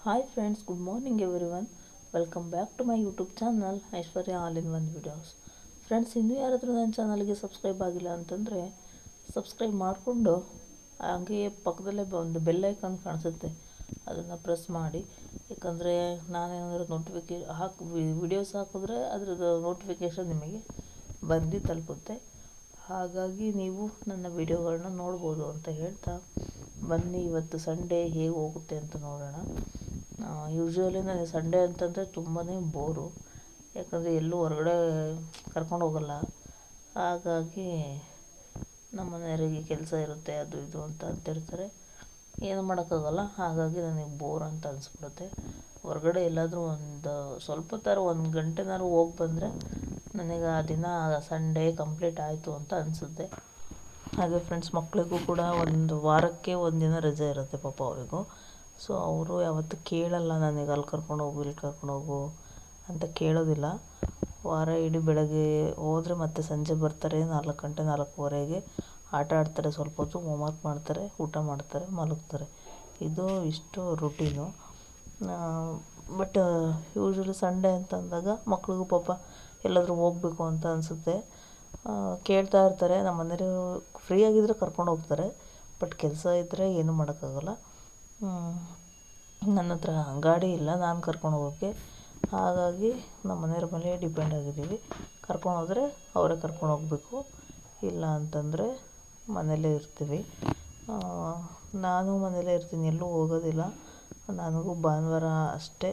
Hi friends, good morning everyone. Welcome back to my YouTube channel Aishwarya all in one videos. Friends, ಇನ್ನೂ ಯಾರಾದರೂ ನನ್ನ ಚಾನಲ್ಗೆ subscribe ಆಗಿಲ್ಲ ಅಂತಂದರೆ ಸಬ್ಸ್ಕ್ರೈಬ್ ಮಾಡಿಕೊಂಡು ಹಾಗೆ ಪಕ್ಕದಲ್ಲೇ ಒಂದು ಬೆಲ್ ಐಕಾನ್ ಕಾಣಿಸುತ್ತೆ, ಅದನ್ನು ಪ್ರೆಸ್ ಮಾಡಿ. ಯಾಕಂದರೆ ನಾನೇನಾದರೂ ವಿಡಿಯೋಸ್ ಹಾಕಿದ್ರೆ ಅದ್ರದ್ದು ನೋಟಿಫಿಕೇಷನ್ ನಿಮಗೆ ಬಂದು ತಲುಪುತ್ತೆ. ಹಾಗಾಗಿ ನೀವು ನನ್ನ ವಿಡಿಯೋಗಳನ್ನ ನೋಡ್ಬೋದು ಅಂತ ಹೇಳ್ತಾ ಬನ್ನಿ, ಇವತ್ತು ಸಂಡೇ ಹೇಗೆ ಹೋಗುತ್ತೆ ಅಂತ ನೋಡೋಣ. ಯೂಶ್ವಲಿ ನನಗೆ ಸಂಡೇ ಅಂತಂದರೆ ತುಂಬಾ ಬೋರು, ಯಾಕಂದರೆ ಎಲ್ಲೂ ಹೊರಗಡೆ ಕರ್ಕೊಂಡು ಹೋಗಲ್ಲ. ಹಾಗಾಗಿ ನಮ್ಮ ಮನೆಯವರಿಗೆ ಕೆಲಸ ಇರುತ್ತೆ, ಅದು ಇದು ಅಂತ ಅಂತಿರ್ತಾರೆ, ಏನು ಮಾಡೋಕ್ಕಾಗಲ್ಲ. ಹಾಗಾಗಿ ನನಗೆ ಬೋರ್ ಅಂತ ಅನಿಸ್ಬಿಡುತ್ತೆ. ಹೊರಗಡೆ ಎಲ್ಲಾದರೂ ಒಂದು ಸ್ವಲ್ಪ ಥರ 1 ಗಂಟೆನಾದ್ರು ಹೋಗಿ ಬಂದರೆ ನನಗೆ ಆ ದಿನ ಸಂಡೇ ಕಂಪ್ಲೀಟ್ ಆಯಿತು ಅಂತ ಅನಿಸುತ್ತೆ. ಹಾಗೆ ಫ್ರೆಂಡ್ಸ್, ಮಕ್ಕಳಿಗೂ ಕೂಡ ಒಂದು ವಾರಕ್ಕೆ 1 ದಿನ ರಜೆ ಇರುತ್ತೆ ಪಾಪ ಅವರಿಗೂ. ಸೊ ಅವರು ಯಾವತ್ತೂ ಕೇಳಲ್ಲ ನನಗೆ ಅಲ್ಲಿ ಕರ್ಕೊಂಡೋಗು ಇಲ್ಲಿ ಕರ್ಕೊಂಡೋಗು ಅಂತ ಕೇಳೋದಿಲ್ಲ. ವಾರ ಇಡೀ ಬೆಳಗ್ಗೆ ಹೋದರೆ ಮತ್ತೆ ಸಂಜೆ ಬರ್ತಾರೆ 4 ಗಂಟೆ 4:15ಗೆ. ಆಟ ಆಡ್ತಾರೆ, ಸ್ವಲ್ಪ ಹೊತ್ತು ಹೋಮ್ವರ್ಕ್ ಮಾಡ್ತಾರೆ, ಊಟ ಮಾಡ್ತಾರೆ, ಮಲಗ್ತಾರೆ. ಇದು ಇಷ್ಟು ರುಟೀನು. ಬಟ್ ಯೂಶ್ವಲಿ ಸಂಡೇ ಅಂತ ಅಂದಾಗ ಮಕ್ಳಿಗೂ ಪಾಪ ಎಲ್ಲಾದರೂ ಹೋಗಬೇಕು ಅಂತ ಅನಿಸುತ್ತೆ. ಕೇಳ್ತಾ ಇರ್ತಾರೆ. ನಮ್ಮ ಮನೆಯವರು ಫ್ರೀಯಾಗಿದ್ದರೆ ಕರ್ಕೊಂಡು ಹೋಗ್ತಾರೆ, ಬಟ್ ಕೆಲಸ ಇದ್ದರೆ ಏನೂ ಮಾಡೋಕ್ಕಾಗಲ್ಲ. ನನ್ನ ಹತ್ರ ಗಾಡಿ ಇಲ್ಲ ನಾನು ಕರ್ಕೊಂಡು ಹೋಗೋಕ್ಕೆ. ಹಾಗಾಗಿ ನಮ್ಮ ಮನೆಯವ್ರ ಮೇಲೆ ಡಿಪೆಂಡ್ ಆಗಿದ್ದೀವಿ. ಕರ್ಕೊಂಡು ಹೋದರೆ ಅವರೇ ಕರ್ಕೊಂಡು ಹೋಗಬೇಕು, ಇಲ್ಲ ಅಂತಂದರೆ ಮನೆಯಲ್ಲೇ ಇರ್ತೀವಿ. ನಾನು ಮನೆಯಲ್ಲೇ ಇರ್ತೀನಿ, ಎಲ್ಲೂ ಹೋಗೋದಿಲ್ಲ. ನನಗೂ ಭಾನುವಾರ ಅಷ್ಟೇ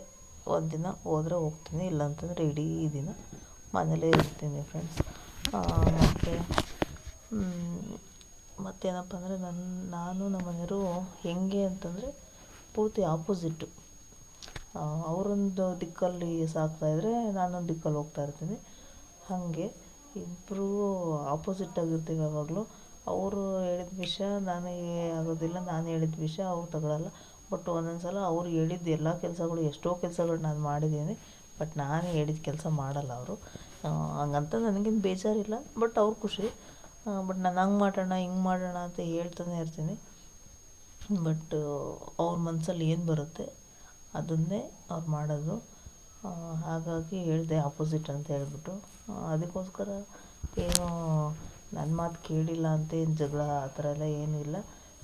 1 ದಿನ ಹೋದರೆ ಹೋಗ್ತೀನಿ, ಇಲ್ಲ ಅಂತಂದರೆ ಇಡೀ ದಿನ ಮನೇಲೇ ಇರ್ತೀನಿ ಫ್ರೆಂಡ್ಸ್. ಮತ್ತೇನಪ್ಪ ಅಂದರೆ ನಾನು ನಮ್ಮ ಮನೆಯವರು ಹೆಂಗೆ ಅಂತಂದರೆ ಪೂರ್ತಿ ಆಪೋಸಿಟ್ಟು. ಅವರೊಂದು ದಿಕ್ಕಲ್ಲಿ ಸಾಕ್ತಾಯಿದ್ರೆ ನಾನೊಂದು ದಿಕ್ಕಲ್ಲಿ ಹೋಗ್ತಾಯಿರ್ತೀನಿ. ಹಾಗೆ ಇಬ್ಬರೂ ಆಪೋಸಿಟ್ಟಾಗಿರ್ತೀವಿ ಯಾವಾಗಲೂ. ಅವರು ಹೇಳಿದ ವಿಷಯ ನನಗೆ ಆಗೋದಿಲ್ಲ, ನಾನು ಹೇಳಿದ ವಿಷಯ ಅವ್ರು ತಗೊಳ್ಳಲ್ಲ. ಬಟ್ ಒಂದೊಂದು ಸಲ ಅವ್ರು ಹೇಳಿದ ಎಲ್ಲ ಕೆಲಸಗಳು, ಎಷ್ಟೋ ಕೆಲಸಗಳು ನಾನು ಮಾಡಿದ್ದೀನಿ, ಬಟ್ ನಾನು ಹೇಳಿದ ಕೆಲಸ ಮಾಡಲ್ಲ ಅವರು. ಹಂಗಂತ ನನಗೇನು ಬೇಜಾರಿಲ್ಲ, ಬಟ್ ಅವ್ರ ಖುಷಿ. ಬಟ್ ನಾನು ಹಂಗೆ ಮಾಡೋಣ ಹಿಂಗೆ ಮಾಡೋಣ ಅಂತ ಹೇಳ್ತಾನೆ ಇರ್ತೀನಿ. ಬಟ್ ಅವ್ರ ಮನಸ್ಸಲ್ಲಿ ಏನು ಬರುತ್ತೆ ಅದನ್ನೇ ಅವ್ರು ಮಾಡೋದು. ಹಾಗಾಗಿ ಹೇಳಿದೆ ಆಪೋಸಿಟ್ ಅಂತ ಹೇಳ್ಬಿಟ್ಟು. ಅದಕ್ಕೋಸ್ಕರ ಏನು ನನ್ನ ಮಾತು ಕೇಳಿಲ್ಲ ಅಂತ ಏನು ಜಗಳ ಆ ಥರ ಎಲ್ಲ ಏನೂ ಇಲ್ಲ.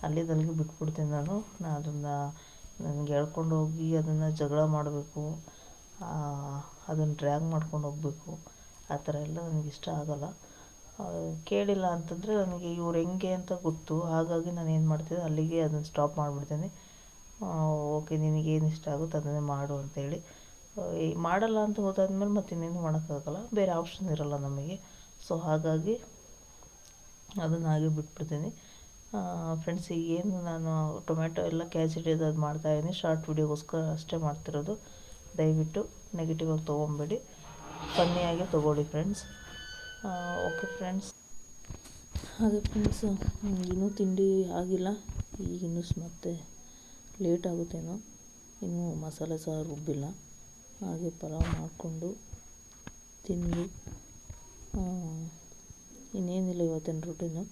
ಅಲ್ಲಿಗೆ ಬಿಟ್ಬಿಡ್ತೀನಿ ನಾನು. ಅದನ್ನು ನನಗೆ ಹೇಳ್ಕೊಂಡು ಹೋಗಿ ಅದನ್ನು ಜಗಳ ಮಾಡಬೇಕು, ಅದನ್ನು ಡ್ರ್ಯಾಗ್ ಮಾಡ್ಕೊಂಡು ಹೋಗಬೇಕು, ಆ ಥರ ಎಲ್ಲ ನನಗಿಷ್ಟ ಆಗೋಲ್ಲ. ಕೇಳಿಲ್ಲ ಅಂತಂದರೆ ನನಗೆ ಇವ್ರು ಹೆಂಗೆ ಅಂತ ಗೊತ್ತು. ಹಾಗಾಗಿ ನಾನು ಏನು ಮಾಡ್ತೀನಿ, ಅಲ್ಲಿಗೆ ಅದನ್ನು ಸ್ಟಾಪ್ ಮಾಡಿಬಿಡ್ತೀನಿ. ಓಕೆ, ನಿನಗೇನು ಇಷ್ಟ ಆಗುತ್ತೆ ಅದನ್ನೇ ಮಾಡು ಅಂತೇಳಿ. ಮಾಡಲ್ಲ ಅಂತ ಗೊತ್ತಾದ್ಮೇಲೆ ಮತ್ತೆ ಇನ್ನೇನು ಮಾಡೋಕ್ಕಾಗಲ್ಲ, ಬೇರೆ ಆಪ್ಷನ್ ಇರೋಲ್ಲ ನಮಗೆ. ಸೊ ಹಾಗಾಗಿ ಅದನ್ನು ಹಾಗೆ ಬಿಟ್ಬಿಡ್ತೀನಿ ಫ್ರೆಂಡ್ಸ್. ಈಗೇನು ನಾನು ಟೊಮೆಟೊ ಎಲ್ಲ ಕ್ಯಾಚಿಟಿದು ಅದು ಮಾಡ್ತಾಯಿದ್ದೀನಿ, ಶಾರ್ಟ್ ವಿಡಿಯೋಗೋಸ್ಕರ ಅಷ್ಟೇ ಮಾಡ್ತಿರೋದು. ದಯವಿಟ್ಟು ನೆಗೆಟಿವಾಗಿ ತೊಗೊಬೇಡಿ, ಫನ್ನಿಯಾಗಿ ತೊಗೊಳ್ಳಿ ಫ್ರೆಂಡ್ಸ್. Okay friends. ಹಾಗೆ ಫ್ರೆಂಡ್ಸ್, ಇನ್ನೂ ತಿಂಡಿ ಆಗಿಲ್ಲ, ಈಗಿನ್ನೂ ಮತ್ತೆ ಲೇಟ್ ಆಗುತ್ತೇನೋ, ಇನ್ನೂ ಮಸಾಲೆ ಸಾರು ರುಬ್ಬಿಲ್ಲ. ಹಾಗೆ ಪಲಾವ್ ಮಾಡಿಕೊಂಡು ತಿಂದು ಇನ್ನೇನಿಲ್ಲ ಇವತ್ತಿನ ರೂಟೀನು.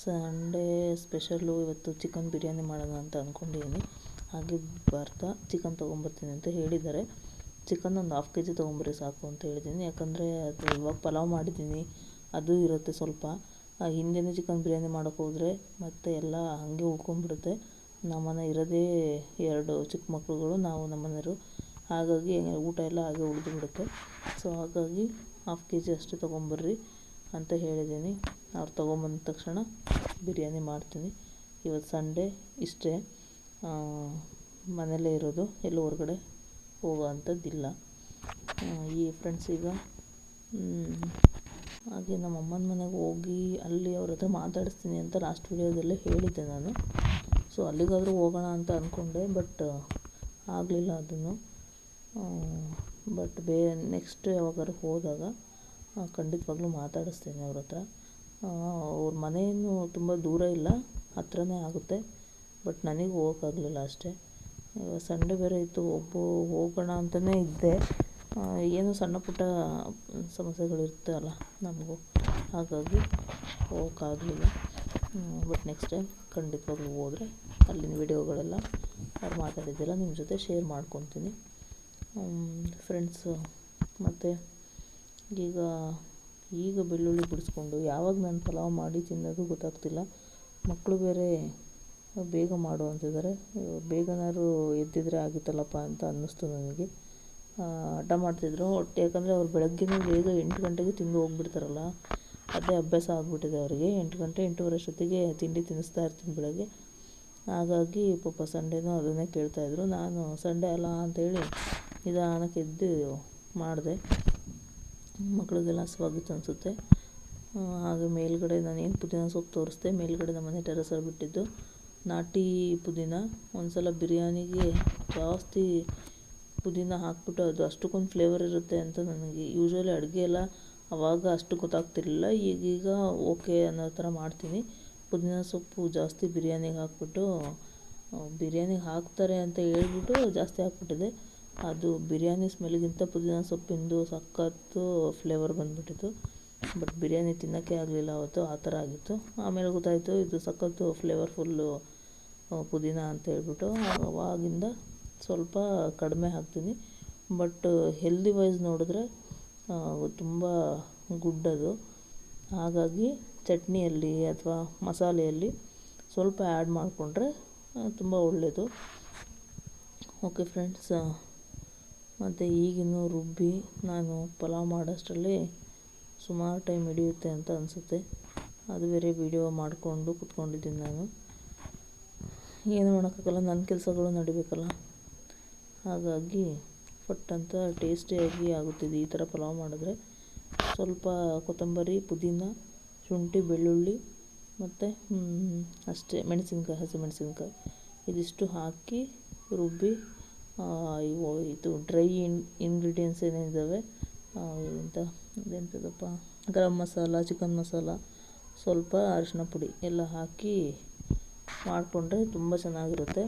ಸಂಡೇ ಸ್ಪೆಷಲ್ಲು ಇವತ್ತು ಚಿಕನ್ ಬಿರಿಯಾನಿ ಮಾಡೋಣ ಅಂತ ಅಂದ್ಕೊಂಡಿದ್ದೀನಿ. ಹಾಗೆ ಬರ್ತಾ ಚಿಕನ್ ತೊಗೊಂಬರ್ತೀನಿ ಅಂತ ಹೇಳಿದ್ದಾರೆ. ಚಿಕನ್ ಒಂದು 1/2 kg ತೊಗೊಂಬರ್ರಿ ಸಾಕು ಅಂತ ಹೇಳಿದ್ದೀನಿ. ಯಾಕಂದರೆ ಅದು ಇವಾಗ ಪಲಾವ್ ಮಾಡಿದ್ದೀನಿ, ಅದು ಇರುತ್ತೆ ಸ್ವಲ್ಪ. ಹಿಂದೆಯೇ ಚಿಕನ್ ಬಿರಿಯಾನಿ ಮಾಡೋಕ್ಕೆ ಹೋದರೆ ಮತ್ತೆ ಎಲ್ಲ ಹಾಗೆ ಉಳ್ಕೊಂಡ್ಬಿಡುತ್ತೆ. ನಮ್ಮನೆ ಇರೋದೇ 2 ಚಿಕ್ಕ ಮಕ್ಕಳುಗಳು, ನಾವು ನಮ್ಮ ಮನೆಯವರು. ಹಾಗಾಗಿ ಊಟ ಎಲ್ಲ ಹಾಗೆ ಉಳಿದು ಬಿಡುತ್ತೆ. ಸೊ ಹಾಗಾಗಿ 1/2 kg ಅಷ್ಟೇ ತೊಗೊಂಬರ್ರಿ ಅಂತ ಹೇಳಿದ್ದೀನಿ. ಅವ್ರು ತೊಗೊಂಬಂದ ತಕ್ಷಣ ಬಿರಿಯಾನಿ ಮಾಡ್ತೀನಿ. ಇವತ್ತು ಸಂಡೇ ಇಷ್ಟೇ, ಮನೆಯಲ್ಲೇ ಇರೋದು, ಎಲ್ಲೂ ಹೊರಗಡೆ ಹೋಗೋ ಅಂಥದ್ದಿಲ್ಲ ಈ ಫ್ರೆಂಡ್ಸ್. ಈಗ ಹಾಗೆ ನಮ್ಮ ಅಮ್ಮನ ಮನೆಗೆ ಹೋಗಿ ಅಲ್ಲಿ ಅವ್ರ ಹತ್ರ ಮಾತಾಡಿಸ್ತೀನಿ ಅಂತ ಲಾಸ್ಟ್ ವಿಡಿಯೋದಲ್ಲೇ ಹೇಳಿದ್ದೆ ನಾನು. ಸೊ ಅಲ್ಲಿಗಾದರೂ ಹೋಗೋಣ ಅಂತ ಅಂದ್ಕೊಂಡೆ, ಬಟ್ ಆಗಲಿಲ್ಲ ಅದನ್ನು. ಬಟ್ ನೆಕ್ಸ್ಟ್ ಯಾವಾಗಾದ್ರು ಹೋದಾಗ ಖಂಡಿತವಾಗ್ಲೂ ಮಾತಾಡಿಸ್ತೀನಿ ಅವ್ರ ಹತ್ರ. ಅವ್ರ ಮನೆಯೂ ತುಂಬ ದೂರ ಇಲ್ಲ, ಹತ್ರನೇ ಆಗುತ್ತೆ. ಬಟ್ ನನಗೆ ಹೋಗೋಕ್ಕಾಗಲಿಲ್ಲ ಅಷ್ಟೇ. ಸಂಡೇ ಬೇರೆ ಇತ್ತು, ಹೋಗೋಣ ಅಂತಲೇ ಇದ್ದೆ. ಏನೋ ಸಣ್ಣ ಪುಟ್ಟ ಸಮಸ್ಯೆಗಳಿರ್ತಲ್ಲ ನಮಗೂ, ಹಾಗಾಗಿ ಹೋಗೋಕ್ಕಾಗಲಿಲ್ಲ. ಬಟ್ ನೆಕ್ಸ್ಟ್ ಟೈಮ್ ಖಂಡಿತವಾಗ್ಲೂ ಹೋದರೆ ಅಲ್ಲಿನ ವಿಡಿಯೋಗಳೆಲ್ಲ ಅವ್ರು ಮಾತಾಡಿದ್ದೆಲ್ಲ ನಿಮ್ಮ ಜೊತೆ ಶೇರ್ ಮಾಡ್ಕೊತೀನಿ ಫ್ರೆಂಡ್ಸು. ಮತ್ತು ಈಗ ಈಗ ಬೆಳ್ಳುಳ್ಳಿ ಬಿಡಿಸ್ಕೊಂಡು ಯಾವಾಗ ನಾನು ಪಲಾವ್ ಮಾಡಿ ತಿನ್ನೋದು ಗೊತ್ತಾಗ್ತಿಲ್ಲ. ಮಕ್ಕಳು ಬೇರೆ ಬೇಗ ಮಾಡು ಅಂತಿದ್ದಾರೆ. ಬೇಗನಾದ್ರು ಎದ್ದಿದ್ರೆ ಆಗಿತ್ತಲ್ಲಪ್ಪ ಅಂತ ಅನ್ನಿಸ್ತು ನನಗೆ. ಹಠ ಮಾಡ್ತಿದ್ರು ಹೊಟ್ಟೆ, ಯಾಕಂದರೆ ಅವ್ರು ಬೆಳಗ್ಗೆನೇ ಬೇಗ 8 ಗಂಟೆಗೆ ತಿಂದು ಹೋಗ್ಬಿಡ್ತಾರಲ್ಲ, ಅದೇ ಅಭ್ಯಾಸ ಆಗಿಬಿಟ್ಟಿದೆ ಅವರಿಗೆ. 8 ಗಂಟೆ 8:30 ಅಷ್ಟೊತ್ತಿಗೆ ತಿಂಡಿ ತಿನ್ನಿಸ್ತಾ ಇರ್ತೀನಿ ಬೆಳಗ್ಗೆ. ಹಾಗಾಗಿ ಪಾಪ ಸಂಡೇನೂ ಅದನ್ನೇ ಕೇಳ್ತಾಯಿದ್ರು. ನಾನು ಸಂಡೇ ಅಲ್ಲ ಅಂಥೇಳಿ ನಿಧಾನಕ್ಕೆ ಎದ್ದು ಮಾಡಿದೆ. ಮಕ್ಕಳಿಗೆಲ್ಲ ಹಸಿವಾಗಿತ್ತು ಅನಿಸುತ್ತೆ. ಹಾಗೆ ಮೇಲ್ಗಡೆ ನಾನೇನು ಪುದೀನ ಸೊಪ್ಪು ತೋರಿಸ್ದೆ, ಮೇಲ್ಗಡೆ ನಮ್ಮನೆ ಟೆರೆಸಲ್ಲಿ ಬಿಟ್ಟಿದ್ದು ನಾಟಿ ಪುದೀನ. ಒಂದು ಸಲ ಬಿರಿಯಾನಿಗೆ ಜಾಸ್ತಿ ಪುದೀನ ಹಾಕ್ಬಿಟ್ಟು ಅದು ಅಷ್ಟಕ್ಕೊಂದು ಫ್ಲೇವರ್ ಇರುತ್ತೆ ಅಂತ ನನಗೆ ಯೂಶ್ವಲಿ ಅಡುಗೆ ಎಲ್ಲ ಆವಾಗ ಅಷ್ಟು ಗೊತ್ತಾಗ್ತಿರಲಿಲ್ಲ. ಈಗೀಗ ಓಕೆ ಅನ್ನೋ ಥರ ಮಾಡ್ತೀನಿ. ಪುದೀನ ಸೊಪ್ಪು ಜಾಸ್ತಿ ಬಿರಿಯಾನಿಗೆ ಹಾಕ್ಬಿಟ್ಟು, ಬಿರಿಯಾನಿಗೆ ಹಾಕ್ತಾರೆ ಅಂತ ಹೇಳ್ಬಿಟ್ಟು ಜಾಸ್ತಿ ಹಾಕ್ಬಿಟ್ಟಿದೆ. ಅದು ಬಿರಿಯಾನಿ ಸ್ಮೆಲ್ಗಿಂತ ಪುದೀನ ಸೊಪ್ಪಿಂದು ಸಖತ್ತು ಫ್ಲೇವರ್ ಬಂದುಬಿಟ್ಟಿತ್ತು. ಬಟ್ ಬಿರಿಯಾನಿ ತಿನ್ನೋಕ್ಕೆ ಆಗಲಿಲ್ಲ ಅವತ್ತು, ಆ ಥರ ಆಗಿತ್ತು. ಆಮೇಲೆ ಗೊತ್ತಾಯಿತು ಇದು ಸಖತ್ತು ಫ್ಲೇವರ್ಫುಲ್ಲು ಪುದೀನ ಅಂತ ಹೇಳ್ಬಿಟ್ಟು. ಆವಾಗಿಂದ ಸ್ವಲ್ಪ ಕಡಿಮೆ ಹಾಕ್ತೀನಿ. ಬಟ್ ಹೆಲ್ದಿ ವೈಸ್ ನೋಡಿದ್ರೆ ತುಂಬ ಗುಡ್ ಅದು. ಹಾಗಾಗಿ ಚಟ್ನಿಯಲ್ಲಿ ಅಥವಾ ಮಸಾಲೆಯಲ್ಲಿ ಸ್ವಲ್ಪ ಆ್ಯಡ್ ಮಾಡಿಕೊಂಡ್ರೆ ತುಂಬ ಒಳ್ಳೆಯದು. ಓಕೆ ಫ್ರೆಂಡ್ಸ್, ಮತ್ತು ಈಗಿನ್ನೂ ರುಬ್ಬಿ ನಾನು ಪಲಾವ್ ಮಾಡೋಷ್ಟರಲ್ಲಿ ಸುಮಾರು ಟೈಮ್ ಹಿಡಿಯುತ್ತೆ ಅಂತ ಅನಿಸುತ್ತೆ. ಅದು ಬೇರೆ ವೀಡಿಯೋ ಮಾಡಿಕೊಂಡು ಕೂತ್ಕೊಂಡಿದ್ದೀನಿ ನಾನು. ಏನು ಮಾಡೋಕ್ಕಾಗಲ್ಲ, ನನ್ನ ಕೆಲಸಗಳು ನಡಿಬೇಕಲ್ಲ. ಹಾಗಾಗಿ ಫಟ್ ಅಂತ ಟೇಸ್ಟಿಯಾಗಿ ಆಗುತ್ತಿದೆ ಈ ಥರ ಪಲಾವ್ ಮಾಡಿದ್ರೆ. ಸ್ವಲ್ಪ ಕೊತ್ತಂಬರಿ, ಪುದೀನ, ಶುಂಠಿ, ಬೆಳ್ಳುಳ್ಳಿ ಮತ್ತು ಅಷ್ಟೇ, ಮೆಣಸಿನ್ಕಾಯಿ, ಹಸಿಮೆಣಸಿನ್ಕಾಯಿ ಇದಿಷ್ಟು ಹಾಕಿ ರುಬ್ಬಿ, ಇದು dry ingredients ಏನೇನಿದ್ದಾವೆ ಅದೆಂಥದಪ್ಪ, garam masala, chicken masala, ಸ್ವಲ್ಪ ಅರಿಶಿನ ಪುಡಿ ಎಲ್ಲ ಹಾಕಿ ಮಾಡಿಕೊಂಡ್ರೆ ತುಂಬ ಚೆನ್ನಾಗಿರುತ್ತೆ.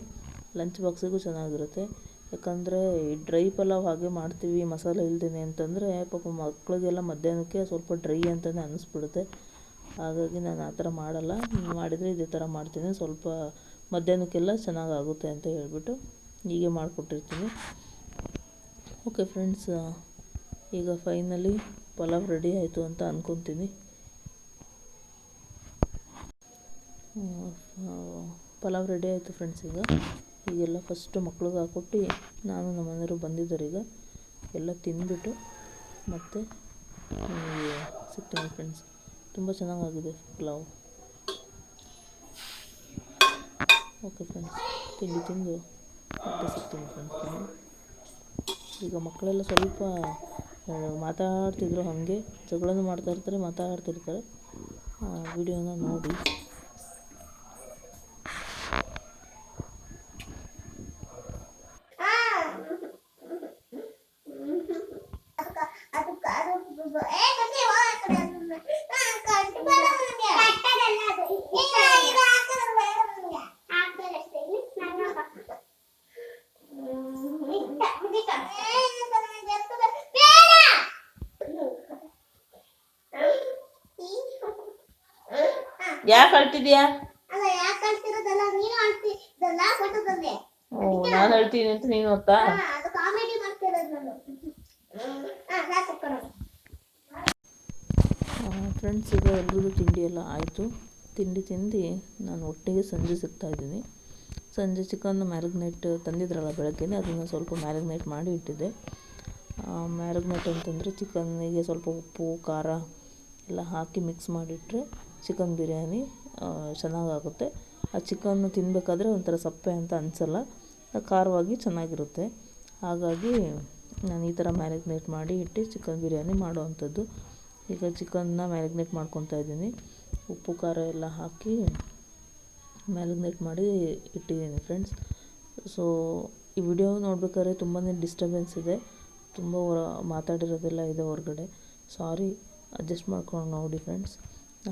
ಲಂಚ್ ಬಾಕ್ಸಿಗೂ ಚೆನ್ನಾಗಿರುತ್ತೆ. ಯಾಕಂದರೆ ಈ ಡ್ರೈ ಪಲಾವ್ ಹಾಗೆ ಮಾಡ್ತೀವಿ ಮಸಾಲೆ ಇಲ್ದೇ ಅಂತಂದರೆ ಪಾಪ ಮಕ್ಕಳಿಗೆಲ್ಲ ಮಧ್ಯಾಹ್ನಕ್ಕೆ ಸ್ವಲ್ಪ ಡ್ರೈ ಅಂತಲೇ ಅನ್ನಿಸ್ಬಿಡುತ್ತೆ. ಹಾಗಾಗಿ ನಾನು ಆ ಥರ ಮಾಡಲ್ಲ. ಮಾಡಿದರೆ ಇದೇ ಥರ ಮಾಡ್ತೀನಿ. ಸ್ವಲ್ಪ ಮಧ್ಯಾಹ್ನಕ್ಕೆಲ್ಲ ಚೆನ್ನಾಗಾಗುತ್ತೆ ಅಂತ ಹೇಳ್ಬಿಟ್ಟು ಹೀಗೆ ಮಾಡಿಕೊಟ್ಟಿರ್ತೀನಿ. ಓಕೆ ಫ್ರೆಂಡ್ಸ್, ಈಗ ಫೈನಲಿ ಪಲಾವ್ ರೆಡಿ ಆಯಿತು ಅಂತ ಅಂದ್ಕೊತೀನಿ. ಪಲಾವ್ ರೆಡಿ ಆಯಿತು ಫ್ರೆಂಡ್ಸ್. ಈಗೆಲ್ಲ ಫಸ್ಟು ಮಕ್ಳಿಗೆ ಹಾಕ್ಕೊಟ್ಟು ನಾನು ನಮ್ಮ ಮನೆಯವರು ಬಂದಿದ್ದಾರೆ. ಈಗ ಎಲ್ಲ ತಿಂದ್ಬಿಟ್ಟು ಮತ್ತೆ ಸಿಗ್ತೀನಿ ಫ್ರೆಂಡ್ಸ್. ತುಂಬ ಚೆನ್ನಾಗಾಗಿದೆ ಪಲಾವ್. ಓಕೆ ಫ್ರೆಂಡ್ಸ್, ತಿಂದು ಮತ್ತೆ ಸಿಗ್ತೀನಿ ಫ್ರೆಂಡ್ಸ್ ನಾನು. ಈಗ ಮಕ್ಕಳೆಲ್ಲ ಸ್ವಲ್ಪ ಮಾತಾಡ್ತಿದ್ರು, ಹಾಗೆ ಜಗಳನೂ ಮಾಡ್ತಾಯಿರ್ತಾರೆ, ಮಾತಾಡ್ತಿರ್ತಾರೆ. ವಿಡಿಯೋನ ನೋಡಿ. ಯಾಕೆ ಅಳ್ತಿದ್ಯಾ? ನಾನು ಅಳ್ತೀನಿ ಅಂತ ನೀನು ಗೊತ್ತಾ? ಫ್ರೆಂಡ್ಸ್, ಈಗ ಎಲ್ರಿಗೂ ತಿಂಡಿ ಎಲ್ಲ ಆಯಿತು. ತಿಂಡಿ ತಿಂದು ನಾನು ಒಟ್ಟಿಗೆ ಸಂಜೆ ಸಿಗ್ತಾಯಿದ್ದೀನಿ. ಸಂಜೆ ಚಿಕನ್ ಮ್ಯಾರಿನೇಟ್ ತಂದಿದ್ರಲ್ಲ ಬೆಳಗ್ಗೆನೇ, ಅದನ್ನು ಸ್ವಲ್ಪ ಮ್ಯಾರಿನೇಟ್ ಮಾಡಿ ಇಟ್ಟಿದ್ದೆ. ಮ್ಯಾರಿನೇಟ್ ಅಂತಂದರೆ ಚಿಕನ್ನಿಗೆ ಸ್ವಲ್ಪ ಉಪ್ಪು, ಖಾರ ಎಲ್ಲ ಹಾಕಿ ಮಿಕ್ಸ್ ಮಾಡಿಟ್ರೆ ಚಿಕನ್ ಬಿರಿಯಾನಿ ಚೆನ್ನಾಗಾಗುತ್ತೆ. ಆ ಚಿಕನ್ನು ತಿನ್ನಬೇಕಾದ್ರೆ ಒಂಥರ ಸಪ್ಪೆ ಅಂತ ಅನಿಸಲ್ಲ, ಖಾರವಾಗಿ ಚೆನ್ನಾಗಿರುತ್ತೆ. ಹಾಗಾಗಿ ನಾನು ಈ ಥರ ಮ್ಯಾರಿನೇಟ್ ಮಾಡಿ ಇಟ್ಟು ಚಿಕನ್ ಬಿರಿಯಾನಿ ಮಾಡೋವಂಥದ್ದು. ಈಗ ಚಿಕನ್ನ ಮ್ಯಾರಿನೇಟ್ ಮಾಡ್ಕೊತಾ ಇದ್ದೀನಿ. ಉಪ್ಪು ಖಾರ ಎಲ್ಲ ಹಾಕಿ ಮ್ಯಾರಿನೇಟ್ ಮಾಡಿ ಇಟ್ಟಿದ್ದೀನಿ ಫ್ರೆಂಡ್ಸ್. ಸೊ ಈ ವಿಡಿಯೋ ನೋಡ್ಬೇಕಾದ್ರೆ ತುಂಬಾ ಡಿಸ್ಟರ್ಬೆನ್ಸ್ ಇದೆ, ತುಂಬ ಮಾತಾಡಿರೋದೆಲ್ಲ ಇದೆ ಹೊರಗಡೆ. ಸಾರಿ, ಅಡ್ಜಸ್ಟ್ ಮಾಡ್ಕೊಂಡು ನೋಡಿ ಫ್ರೆಂಡ್ಸ್.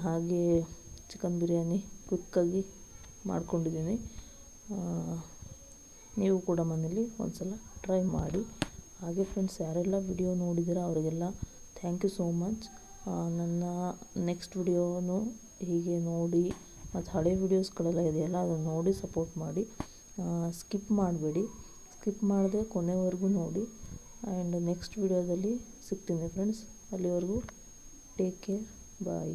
ಹಾಗೆ ಚಿಕನ್ ಬಿರಿಯಾನಿ ಕ್ವಿಕ್ಕಾಗಿ ಮಾಡ್ಕೊಂಡಿದ್ದೀನಿ. ನೀವು ಕೂಡ ಮನೇಲಿ ಒಂದು ಸಲ ಟ್ರೈ ಮಾಡಿ. ಹಾಗೆ ಫ್ರೆಂಡ್ಸ್, ಯಾರೆಲ್ಲ ವಿಡಿಯೋ ನೋಡಿದ್ದೀರಾ ಅವರಿಗೆಲ್ಲ ಥ್ಯಾಂಕ್ ಯು ಸೋ ಮಚ್. ನನ್ನ ನೆಕ್ಸ್ಟ್ ವಿಡಿಯೋನು ಹೀಗೆ ನೋಡಿ, ಮತ್ತು ಹಳೆ ವೀಡಿಯೋಸ್ಗಳೆಲ್ಲ ಇದೆಯಲ್ಲ ಅದನ್ನು ನೋಡಿ ಸಪೋರ್ಟ್ ಮಾಡಿ. ಸ್ಕಿಪ್ ಮಾಡಬೇಡಿ. ಸ್ಕಿಪ್ ಮಾಡದೆ ಕೊನೆವರೆಗೂ ನೋಡಿ. ಆ್ಯಂಡ್ ನೆಕ್ಸ್ಟ್ ವಿಡಿಯೋದಲ್ಲಿ ಸಿಗ್ತೀನಿ ಫ್ರೆಂಡ್ಸ್. ಅಲ್ಲಿವರೆಗೂ ಟೇಕ್ ಕೇರ್. ಬಾಯ್.